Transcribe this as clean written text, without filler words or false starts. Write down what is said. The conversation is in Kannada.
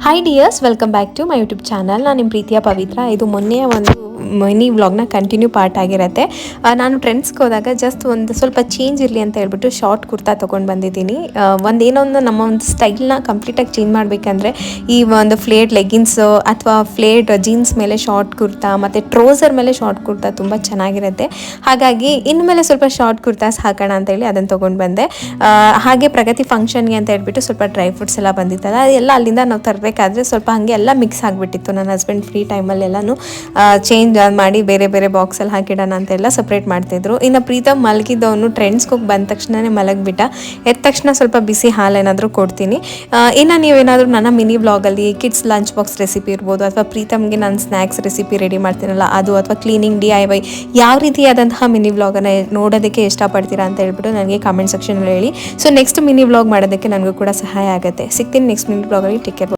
Hi dears, welcome back to my YouTube channel. ನಾನು ನಿಮ್ಮ ಪ್ರೀತಿಯ ಪವಿತ್ರ. ಇದು ಮೊನ್ನೆಯ ಒಂದು ಮಿನಿ ವ್ಲಾಗ್ನ ಕಂಟಿನ್ಯೂ ಪಾರ್ಟ್ ಆಗಿರುತ್ತೆ. ನಾನು ಟ್ರೆಂಡ್ಸ್ಗೆ ಹೋದಾಗ ಜಸ್ಟ್ ಒಂದು ಸ್ವಲ್ಪ ಚೇಂಜ್ ಇರಲಿ ಅಂತ ಹೇಳ್ಬಿಟ್ಟು ಶಾರ್ಟ್ ಕುರ್ತಾ ತೊಗೊಂಡು ಬಂದಿದ್ದೀನಿ. ಏನೋ ಒಂದು ನಮ್ಮ ಒಂದು ಸ್ಟೈಲ್ನ ಕಂಪ್ಲೀಟಾಗಿ ಚೇಂಜ್ ಮಾಡಬೇಕಂದ್ರೆ ಈ ಒಂದು ಫ್ಲೇಡ್ ಲೆಗಿನ್ಸು ಅಥವಾ ಫ್ಲೇಡ್ ಜೀನ್ಸ್ ಮೇಲೆ ಶಾರ್ಟ್ ಕುರ್ತಾ ಮತ್ತು ಟ್ರೋಸರ್ ಮೇಲೆ ಶಾರ್ಟ್ ಕುರ್ತಾ ತುಂಬ ಚೆನ್ನಾಗಿರುತ್ತೆ. ಹಾಗಾಗಿ ಇನ್ಮೇಲೆ ಸ್ವಲ್ಪ ಶಾರ್ಟ್ ಕುರ್ತಾಸ್ ಹಾಕೋಣ ಅಂತೇಳಿ ಅದನ್ನು ತೊಗೊಂಡು ಬಂದೆ. ಹಾಗೆ ಪ್ರಗತಿ ಫಂಕ್ಷನ್ಗೆ ಅಂತ ಹೇಳ್ಬಿಟ್ಟು ಸ್ವಲ್ಪ ಡ್ರೈ ಫ್ರೂಟ್ಸ್ ಎಲ್ಲ ಬಂದಿತ್ತಲ್ಲ, ಅದೆಲ್ಲ ಅಲ್ಲಿಂದ ನಾವು ತರಬೇಕಾದ್ರೆ ಸ್ವಲ್ಪ ಹಾಗೆ ಎಲ್ಲ ಮಿಕ್ಸ್ ಆಗಿಬಿಟ್ಟಿತ್ತು. ನನ್ನ ಹಸ್ಬೆಂಡ್ ಫ್ರೀ ಟೈಮಲ್ಲಿ ಎಲ್ಲನೂ ಚೇಂಜ್ ಮಾಡಿ ಬೇರೆ ಬೇರೆ ಬಾಕ್ಸಲ್ಲಿ ಹಾಕಿಡೋಣ ಅಂತೆಲ್ಲ ಸಪ್ರೇಟ್ ಮಾಡ್ತಿದ್ರು. ಇನ್ನು ಪ್ರೀತಮ್ ಮಲಗಿದ್ದವನು ಟ್ರೆಂಡ್ಸ್ಗೆ ಹೋಗಿ ಬಂದ ತಕ್ಷಣವೇ ಮಲಗಿಬಿಟ್ಟ. ಎದ್ದ ತಕ್ಷಣ ಸ್ವಲ್ಪ ಬಿಸಿ ಹಾಲು ಏನಾದರೂ ಕೊಡ್ತೀನಿ. ಇನ್ನು ನೀವೇನಾದರೂ ನನ್ನ ಮಿನಿ ವ್ಲಾಗಲ್ಲಿ ಕಿಡ್ಸ್ ಲಂಚ್ ಬಾಕ್ಸ್ ರೆಸಿಪಿ ಇರ್ಬೋದು, ಅಥವಾ ಪ್ರೀತಮ್ಗೆ ನಾನು ಸ್ನ್ಯಾಕ್ಸ್ ರೆಸಿಪಿ ರೆಡಿ ಮಾಡ್ತೀನಲ್ಲ ಅದು, ಅಥವಾ ಕ್ಲೀನಿಂಗ್ DIY ಯಾವ ರೀತಿಯಾದಂತಹ ಮಿನಿ ವ್ಲಾಗನ್ನು ನೋಡೋದಕ್ಕೆ ಇಷ್ಟಪಡ್ತೀರಾ ಅಂತ ಹೇಳ್ಬಿಟ್ಟು ನನಗೆ ಕಾಮೆಂಟ್ ಸೆಕ್ಷನಲ್ಲಿ ಹೇಳಿ. ಸೊ ನೆಕ್ಸ್ಟ್ ಮಿನಿ ವ್ಲಾಗ್ ಮಾಡೋದಕ್ಕೆ ನನಗೂ ಕೂಡ ಸಹಾಯ ಆಗುತ್ತೆ. ಸಿಗ್ತೀನಿ ನೆಕ್ಸ್ಟ್ ಮಿನಿ ವ್ಲಾಗಲ್ಲಿ. Take care.